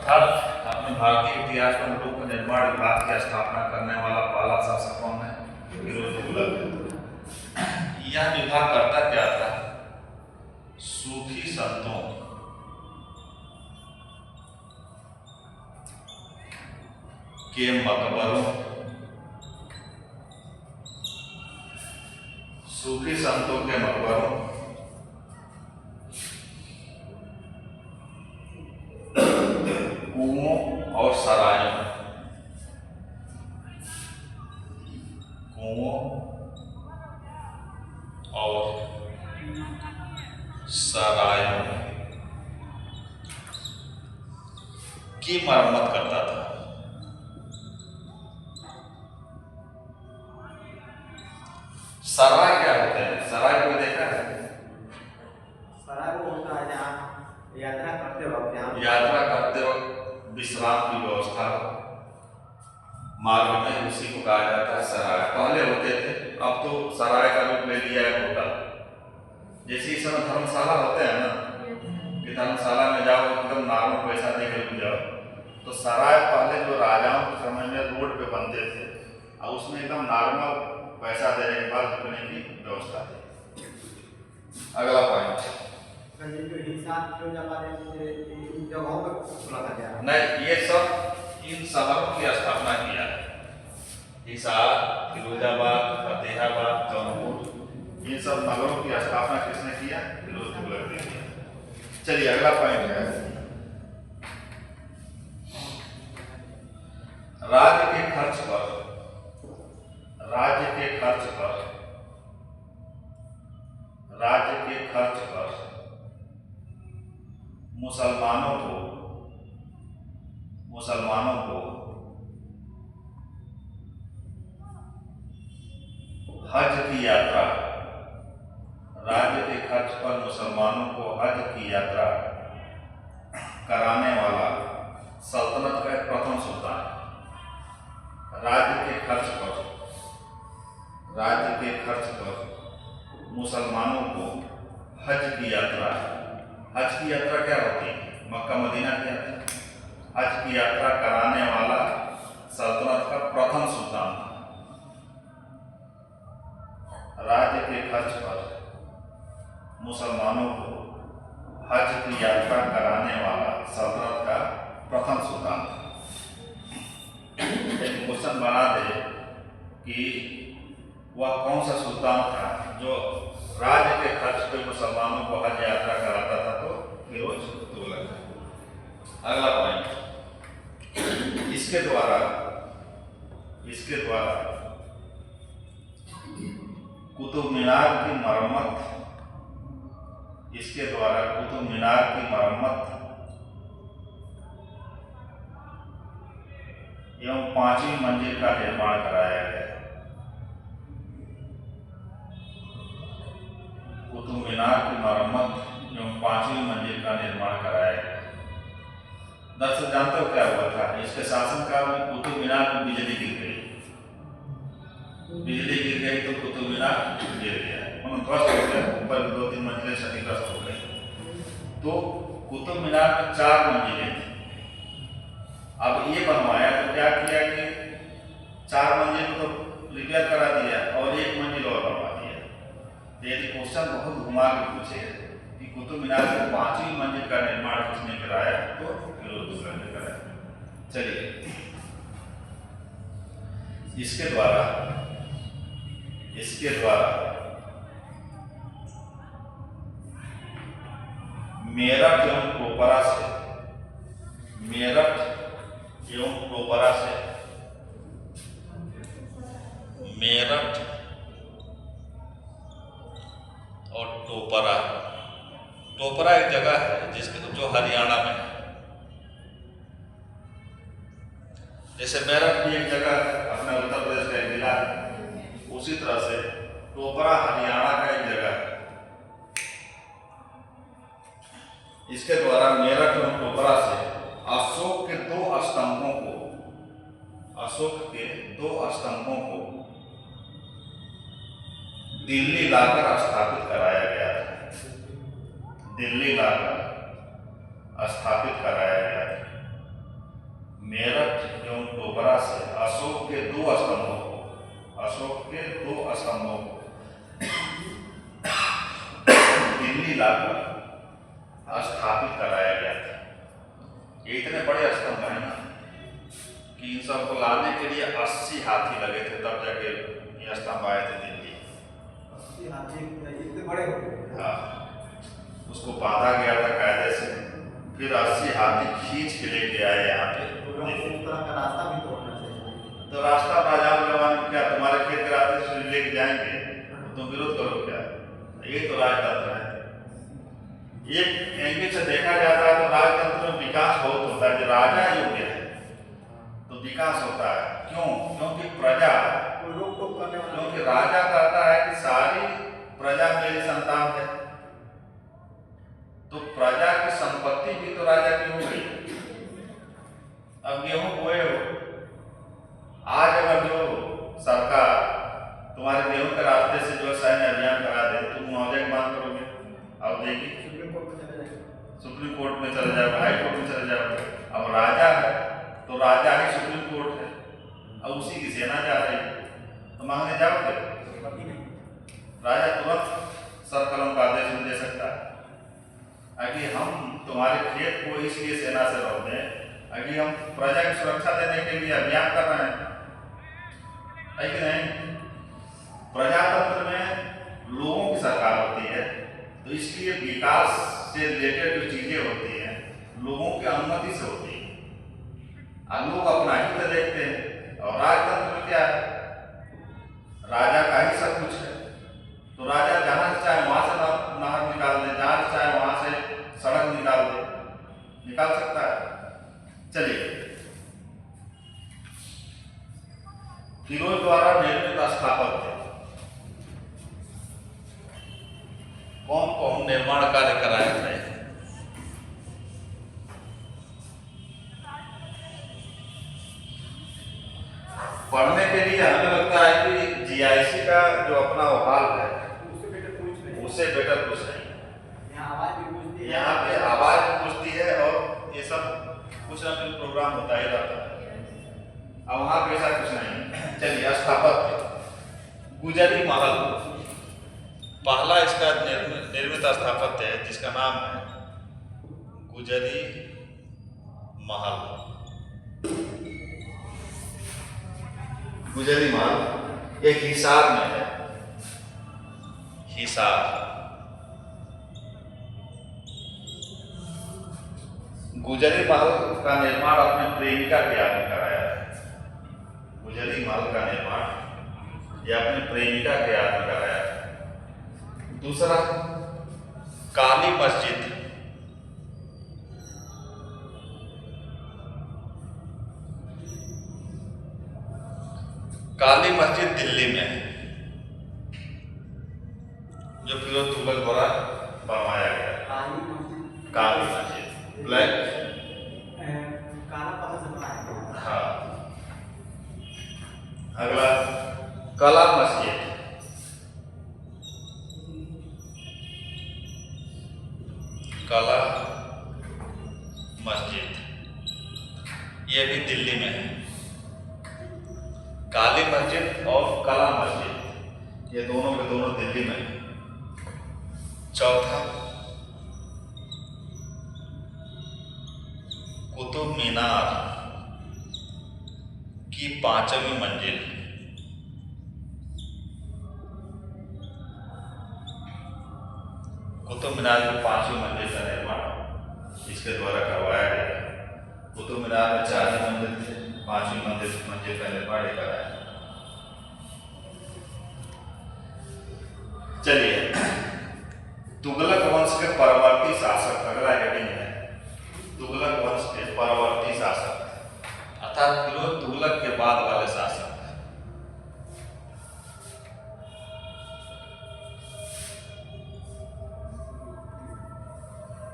अब अपने भारतीय इतिहास में लोक निर्माण विभाग की स्थापना करने वाला पहला शासक कौन है? फिरोज तुगलक। यह विभाग करता क्या था? सूफी संतों के मकबरों, सूफी संतों के मकबरों, कुओं और सरायों, कुओं और सरायों की मरम्मत करता था। सराय क्या होता है? सराय को देखा है? सराय वो होता है जहाँ यात्रा करते वक्त विश्राम की व्यवस्था हो, मार्ग में, उसी को कहा जाता है सराय। पहले होते थे, अब तो सराय का रूप ले लिया है होटल। जैसे इस समय धर्मशाला होते हैं ना, कि धर्मशाला में जाओ एकदम नॉर्मल पैसा दे के रुक जाओ, तो सराय पहले जो राजाओं के समय में रोड पे बनते थे और उसमें एकदम नॉर्मल पैसा देने के बाद रुकने की व्यवस्था थी। अगला पॉइंट, नहीं, ये सब इन शहरों की स्थापना किया है। हिसार, फिरोजाबाद, फतेहाबाद, जौनपुर, इन सब नगरों की स्थापना किसने किया? फिरोज तुगलक ने किया। चलिए अगला पॉइंट है, राज्य के खर्च पर मुसलमानों को हज की यात्रा, राज्य के खर्च पर मुसलमानों को हज की यात्रा कराने वाला सल्तनत का प्रथम सुल्तान। राज्य के खर्च पर मुसलमानों को हज की यात्रा क्या होती है? मक्का मदीना की यात्रा। हज की यात्रा कराने वाला सल्तनत का प्रथम सुल्तान था। राज्य के खर्च पर मुसलमानों को हज की यात्रा कराने वाला सल्तनत का प्रथम सुल्तान था। एक क्वेश्चन बना दे कि वह कौन सा सुल्तान था जो राज्य के खर्च पे मुसलमानों को हज यात्रा कराता था? तो फिरोज तुगलक। अगला पॉइंट, इसके द्वारा कुतुब मीनार की मरम्मत एवं 5वीं मंजिल का निर्माण कराया गया। कुतुब मीनार की मरम्मत एवं 5वीं मंजिल का निर्माण कराया गया। दर्शक जानते हो क्या हुआ था? इसके शासनकाल में कुतुब मीनार में बिजली गिर गई तो कुतुब मीनार गिर गया, ध्वस्त हो गया, ऊपर 2-3 मंजिलें क्षतिग्रस्त हो गई। तो कुतुब मीनार में 4 मंजिलें थी। अब ये बनवाया तो क्या किया कि 4 मंजिल तो रिपेयर करा दिया और 1 मंजिल और बनवा दिया। यदि क्वेश्चन बहुत घुमा के पूछे कि कुतुब मीनार की 5वीं मंजिल का निर्माण किसने कराया? तो फिरोज तुगलक ने कराया। चलिए, इसके द्वारा मेरठ एवं टोपरा से टोपरा एक जगह है जो हरियाणा में है। जैसे मेरठ भी एक जगह है, अपने उत्तर प्रदेश का एक जिला है, उसी तरह से टोपरा हरियाणा का एक जगह है। इसके द्वारा मेरठ एवं टोपरा से अशोक के 2 स्तंभों को दिल्ली लाकर स्थापित कराया गया था। गोबरा से अशोक के 2 स्तंभों को दिल्ली लाकर स्थापित कराया गया था। ये इतने बड़े स्तंभ है ना कि इन सबको लाने के लिए 80 हाथी लगे थे, तब जाके ये स्तंभ आए थे दिल्ली। 80 हाथी इतने बड़े हो गए? हाँ, उसको बांधा गया था कायदे से, फिर 80 हाथी खींच के लेके आए यहाँ पे। उस तरह का रास्ता भी तोड़ना चाहिए। तो रास्ता राजाओं के जमाने में क्या तुम्हारे खेत के रास्ते से लेके जाएंगे तो तुम विरोध करो क्या? ये तो राजतंत्र है। एक एंगल से देखा जाता है तो राजतंत्र में विकास बहुत होता है। जो राजा योग्य है तो विकास होता है। क्यों? क्योंकि प्रजा, क्योंकि राजा कहता है कि सारी प्रजा मेरी संतान है, तो प्रजा की संपत्ति भी तो राजा की हो गई। अब गेहूं बोए हो, आज अगर जो सरकार तुम्हारे गेहूं के रास्ते से जो सैन्य अभियान करा दे, तुम मुआवजे की मांग करोगे? अब देखिए सुप्रीम कोर्ट में चले जाओगे, हाई कोर्ट में चले जाओगे। अब राजा है तो राजा ही सुप्रीम कोर्ट है, अब उसी की सेना जा रही है तो मांगने जाओगे? राजा तुरंत सरकलम का आदेश दे सकता है कि हम तुम्हारे खेत को इसलिए सेना से रोक दें कि हम प्रजा की सुरक्षा देने के लिए अभियान कर रहे हैं, है कि नहीं? प्रजातंत्र में लोगों की सरकार होती है, तो इसलिए विकास से रिलेटेड जो चीजें होती हैं लोगों की अनुमति से होती है। लोग अपना हित देखते हैं। और राजतंत्र में क्या है? राजा का ही सब कुछ है, तो राजा जहां से चाहे वहां से नहर निकाल दे, जहां से चाहे वहां से सड़क निकाल सकता है। चलिए, फिरोज द्वारा निर्मित स्थापत्य कौन कौन निर्माण कार्य कराया था? पढ़ने के लिए हमें लगता है कि जीआईसी का जो अपना हॉल है उससे बेटर कुछ नहीं। यहाँ पे आवाज भी पूछती है और ये सब कुछ ना कुछ प्रोग्राम होता ही रहता है। अब वहाँ पे ऐसा कुछ नहीं। चलिए, स्थापत्य गुजरी महल पहला इसका निर्मित स्थापत्य है जिसका नाम है गुजरी महल। गुजरी महल एक हिसार में है। हिसार गुजरी महल का निर्माण अपने प्रेमिका के याद में कराया है। गुजरी महल का निर्माण यह अपने प्रेमिका के याद में कराया है। दूसरा, काली मस्जिद दिल्ली में है, जो फिरोज तुगलक द्वारा बनवाया गया। काली मस्जिद ब्लैक, हाँ। अगला, कला मस्जिद ये भी दिल्ली में है। काली मस्जिद और कला मस्जिद ये दोनों के दोनों दिल्ली में है। चौथा, कुतुब मीनार की 5वीं मंजिल कुतुब मीनार की 5वीं मंजिल का निर्माण इसके द्वारा करवाया गया। कुतुब मीनार में 4 मंजिल थे, 5वीं मंजिल का निर्माण कराया। चलिए, तुगलक वंश के परवर्ती शासक, अगला हेडिंग है तुगलक वंश के परवर्ती शासक, अर्थात फिरोज तुगलक के बाद वाले शासक।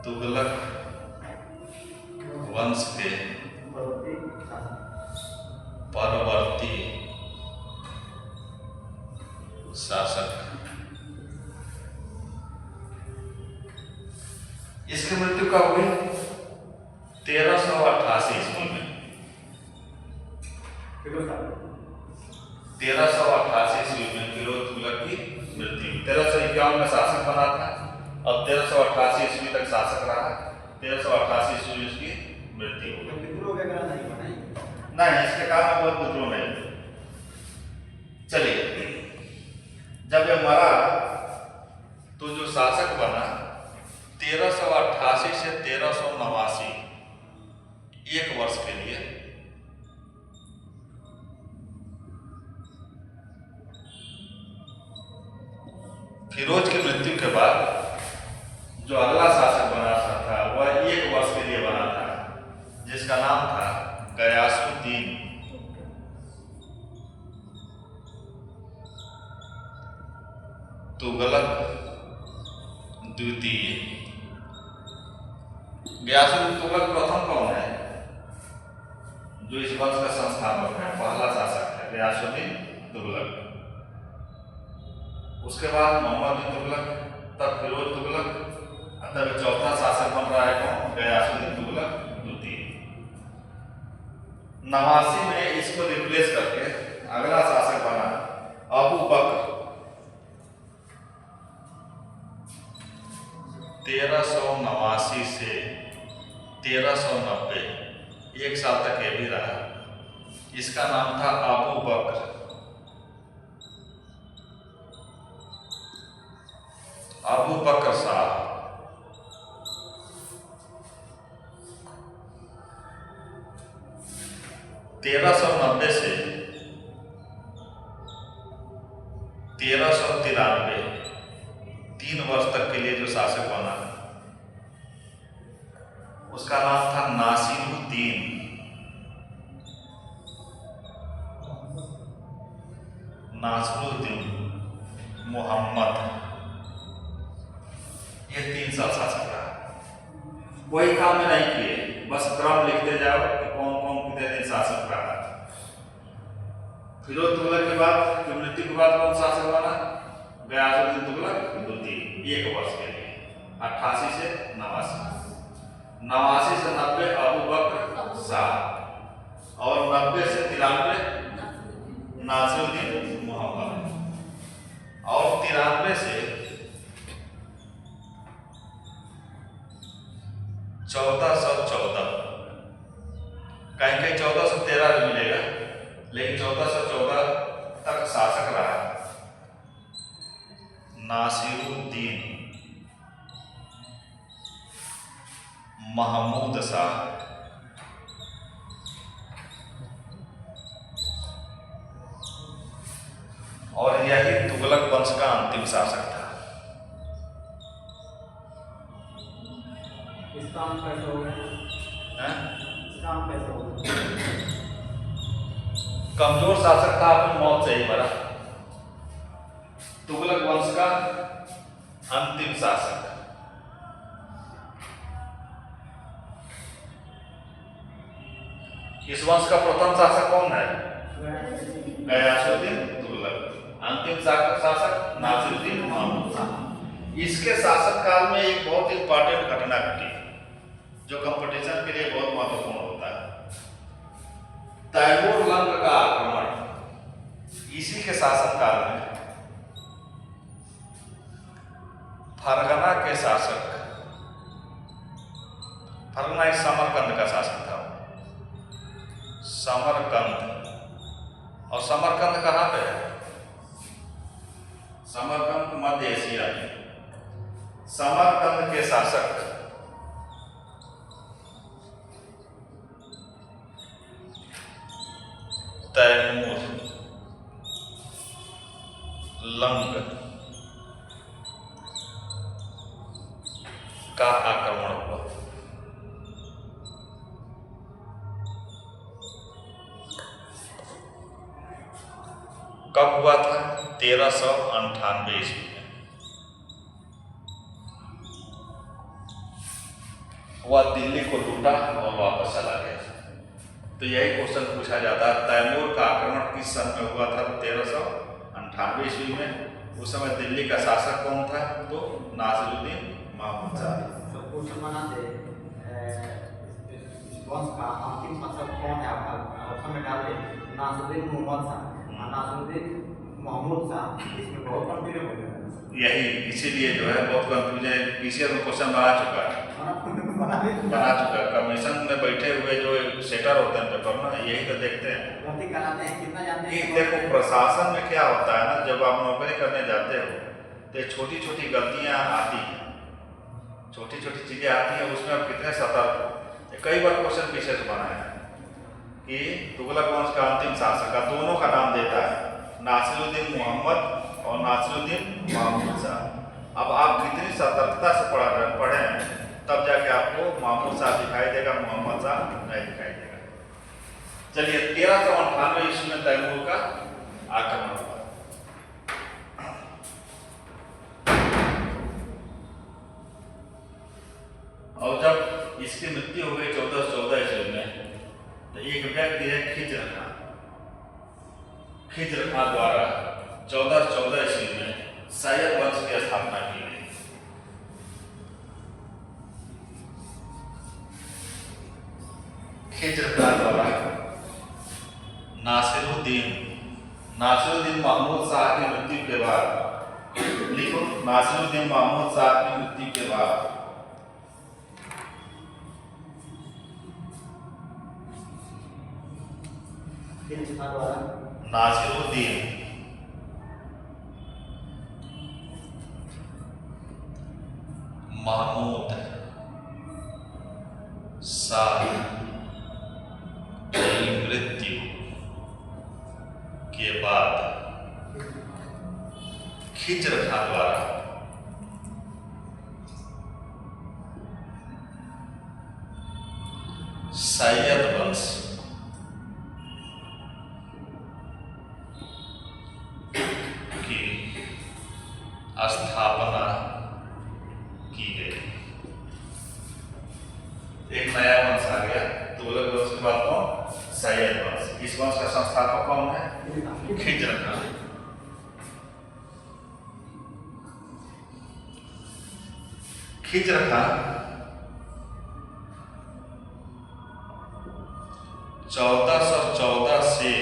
तुगलक वंश के परवर्ती शासक। इसकी मृत्यु कब हुई? 1388 ईस्वी में। 1388 ईस्वी में फिरोज तुगलक की मृत्यु। 1351 में शासक बना था और 1388 ईस्वी तक शासक रहा। 1388 ईस्वी में उसकी मृत्यु हो गई। विद्रोह वगैरह नहीं बना ही। नहीं, इसके कारण बहुत विद्रोह नहीं। चलिए, जब ये मरा तो जो शासक बना 1388 से 1389, 1 वर्ष के लिए फिरोज की मृत्यु के बाद जो अगला शासक बना था वह 1 वर्ष के लिए बना था, जिसका नाम था गयासुद्दीन तुगलक द्वितीय। गयासुद्दीन तुगलक प्रथम कौन है जो इस वंश का संस्थापक है? पहला शासक है गयासुद्दीन तुगलक। उसके बाद मोहम्मद बिन तुगलक, तब फिरोज तुगलक, तब चौथा शासक बन रहा है कौन? गयासुद्दीन तुगलक द्वितीय। 89 में इसको रिप्लेस करके अगला शासक बना अबू बकर। 1389 से 1390, 1 साल तक ये भी रहा। इसका नाम था अबू बकर। अबू बकर साहब। 1390 से 1393, 3 वर्ष तक के लिए जो शासक बना उसका नाम था नासिरुद्दीन। नासिरुद्दीन मोहम्मद। ये 3 साल शासक रहा। कोई काम में नहीं किए, बस क्रम लिखते जाओ कि कौन कौन कितने दिन शासक रहा। फिरोज तुगलक के बाद की मृत्यु के बाद कौन शासक बना? गयासुद्दीन तुगलक द्वितीय, 1 वर्ष के लिए 88 से 89। 89 से 90 अबू बकर साहब और 90 से 93 नासिरुद्दीन मोहम्मद और 93 से 1414। कहीं कहीं 1413 भी मिलेगा, लेकिन 1414 तक शासक रहा नासिरुद्दीन महमूद शाह। और यही तुगलक वंश का अंतिम शासक था। इस्लाम कैसे हो गया? इस्लाम कैसे हो गया? कमजोर शासक था, अपनी मौत से ही मरा। तुगलक वंश का अंतिम शासक। इस वंश का प्रथम शासक कौन है? गयासुद्दीन तुगलक। अंतिम शासक नासिरुद्दीन महमूद शाह। इसके शासक काल में एक बहुत इंपॉर्टेंट घटना घटी जो कंपटीशन के लिए बहुत महत्वपूर्ण होता है। तैमूर लंग का आक्रमण। इसी के शासन काल में फरगना के शासक, फरगना एक समरकंद का शासक था। समरकंद। और समरकंद कहाँ पे है? समरकंद मध्य एशिया में। समरकंद के शासक तैमूर लंग का आक्रमण हुआ। कब हुआ था? 1398 ईस्वी में। वह दिल्ली को लूटा और वापस चला गया। तो यही क्वेश्चन पूछा जाता है, तैमूर का आक्रमण किस सन में हुआ था? 1398 ईस्वी में। उस समय दिल्ली का शासक कौन था? तो नासिरुद्दीन महमूद शाह। तो क्वेश्चन बनाते वंश का अंतिम शासक कौन है? आपका ऑप्शन में डाल दें। नासरुद्दीन मोहम्मद शाह और नासरुद्दीन महमूद शाह, इसमें बहुत कंफ्यूजन हो गया। यही इसीलिए जो है बहुत कंफ्यूजन, पीसीआर में क्वेश्चन बना चुका है, कमीशन में बैठे हुए जो सेटर होते हैं पेपर ना, यही तो देखते हैं। गलती कराते हैं, कितना जानते ये हैं। देखो प्रशासन में क्या होता है ना, जब आप नौकरी करने जाते हो तो छोटी छोटी गलतियां आती हैं, छोटी छोटी चीजें आती हैं, उसमें आप कितने सतर्क हो। कई बार क्वेश्चन पीछे से बना है कि तुगलक वंश का अंतिम शासक का दोनों का नाम देता है, नासिरुद्दीन मोहम्मद और नासिरुद्दीन महमूद शाह। अब आप कितनी सतर्कता से पढ़े हैं, तब जाके आपको महमूद शाह दिखाई देगा, मोहम्मद शाह नहीं दिखाई देगा। चलिए 1398 ईस्वी में तैमूर का आक्रमण हुआ। और जब इसकी मृत्यु हो गई 1414 ईस्वी में, तो एक व्यक्ति है खिज्र खां, खिज्र खां द्वारा 1414 ईस्वी में सैयद वंश की स्थापना की गई। खिज्र खां द्वारा नासिरुद्दीन महमूद शाह की मृत्यु के बाद, लिखो नासिरुद्दीन महमूद शाह की मृत्यु के बाद नासिरुद्दीन महमूद शाह की मृत्यु के बाद खिज्र खां द्वारा सैयद वंश की स्थापना की गई। एक नया वंश आ गया, तुगलक वंश के बाद कौन? सैयद वंश। इस वंश का संस्थापक कौन है? खिज्र खां। खिज्र खां 1414 से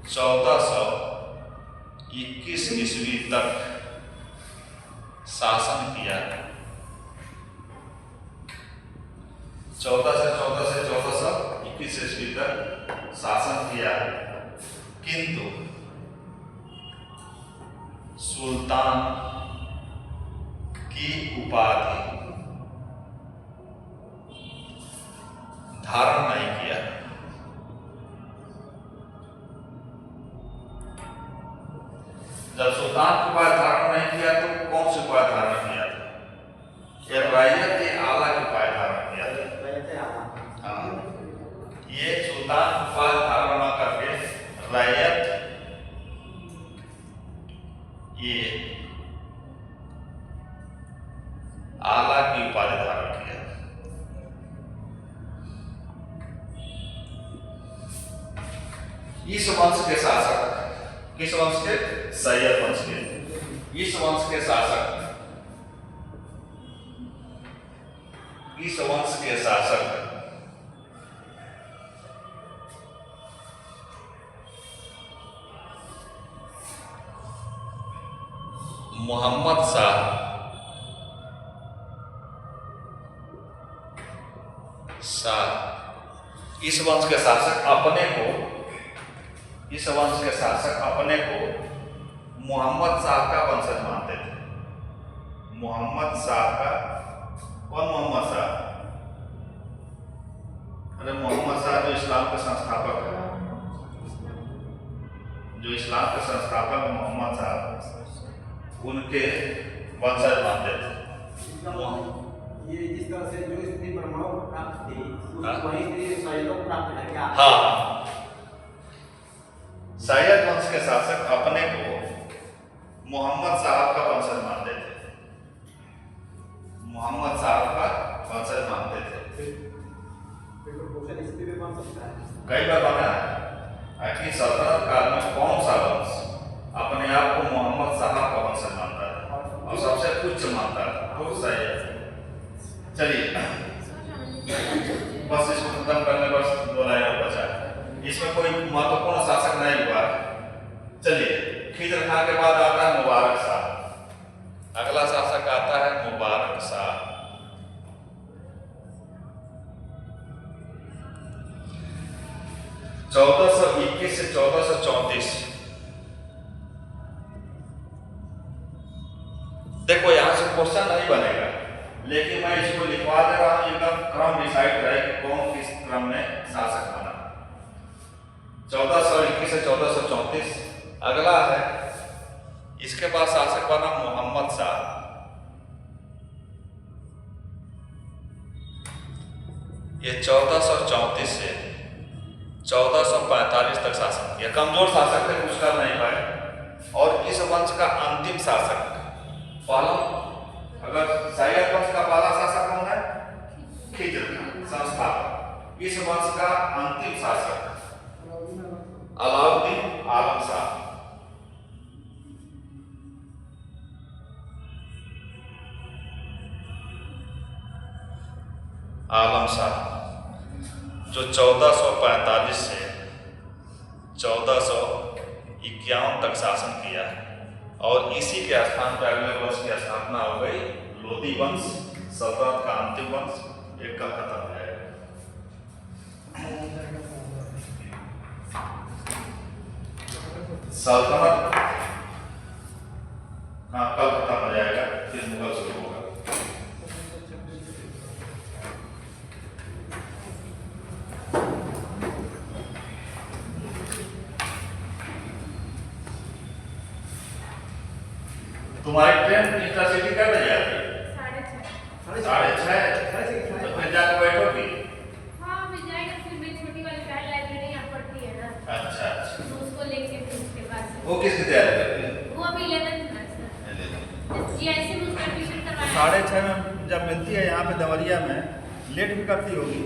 1421 ईस्वी तक शासन किया। 1421 ईस्वी तक शासन किया, किंतु सुल्तान की उपाधि धारण नहीं किया। जब सुल्तान की उपाधि धारण नहीं किया तो कौन सी उपाधि धारण किया था? रैयत आला की उपाधि धारण किया था। हाँ, ये सुल्तान उपाधि धारण न करके रैयत ये आला की उपाधि धारण किया। इस वंश के शासक, किस वंश के? सैयद वंश के। इस वंश के शासक, इस वंश के शासक मोहम्मद शाह इस वंश के शासक अपने को, इस वंश के शासक अपने को मोहम्मद शाह का वंशज मानते थे। मोहम्मद शाह का, कौन मोहम्मद शाह? अरे मोहम्मद शाह जो इस्लाम के संस्थापक है, जो इस्लाम के संस्थापक मोहम्मद शाह, उनके वंशज मानते थे। ये जिस तरह से जो स्थिति ब्राह्मणों को प्राप्त थी, वहीं से सैयदों को प्राप्त है क्या? हाँ, सैयद वंश के शासक अपने को मोहम्मद साहब का वंशज मानते थे। मोहम्मद साहब का वंशज मानते थे। कई बार बना है कि सल्तनत काल में कौन सा वंश अपने आप को मोहम्मद साहब का वंशज मानता है और सबसे उच्च मानता है? तो सैयद। चलिए बस इसको खत्म करने, बस 2 लाइन बचा है। इसमें कोई महत्वपूर्ण शासक नहीं हुआ है। चलिए, खिजर खां के बाद आता है मुबारक शाह। अगला शासक आता है मुबारक शाह। चौदह सौ 21 से 1434। देखो यहां से क्वेश्चन नहीं बनेगा, लेकिन मैं इसको लिखवा दे रहा हूं, एकदम क्रम डिसाइड रहे कि कौन किस क्रम में शासक बना। 1421 से 1434। अगला है, इसके बाद शासक बना मोहम्मद शाह। ये 1434 से 1445 तक शासन किया। कमजोर शासक थे, कुछ कर नहीं पाए। और इस वंश का अंतिम शासक पहला, अगर शायद वंश का पहला शासक कौन है? खिजर खां संस्थापक। इस वंश का अंतिम शासक अलाउद्दीन आलम शाह। आलम शाह जो 1445 से 1451 तक शासन किया, और इसी के स्थान पर अगले वर्ष की स्थापना हो गई लोधी वंश, सल्तनत का अंतिम वंश, एक का खत्म हो जाएगा। सल्तनत हाँ कल खत्म हो जाएगा, फिर मुगल शुरू होगा। तुम्हारी ट्रेन इंटरसिटी कब बजे आती है? 6:30। 6:30? तो फिर जाकर बैठोगी? हाँ, मैं जाएगा, फिर मेरी छोटी वाली बहन लाइब्रेरी यहाँ पढ़ती है ना। अच्छा। तो उसको लेके फिर उसके पास। वो किसकी तैयारी करती है? वो अभी 11th क्लास में। GIC में उसका एडमिशन करवाया। 6:30 में जब मिलती है यहाँ पे दवरिया में, लेट भी करती होगी।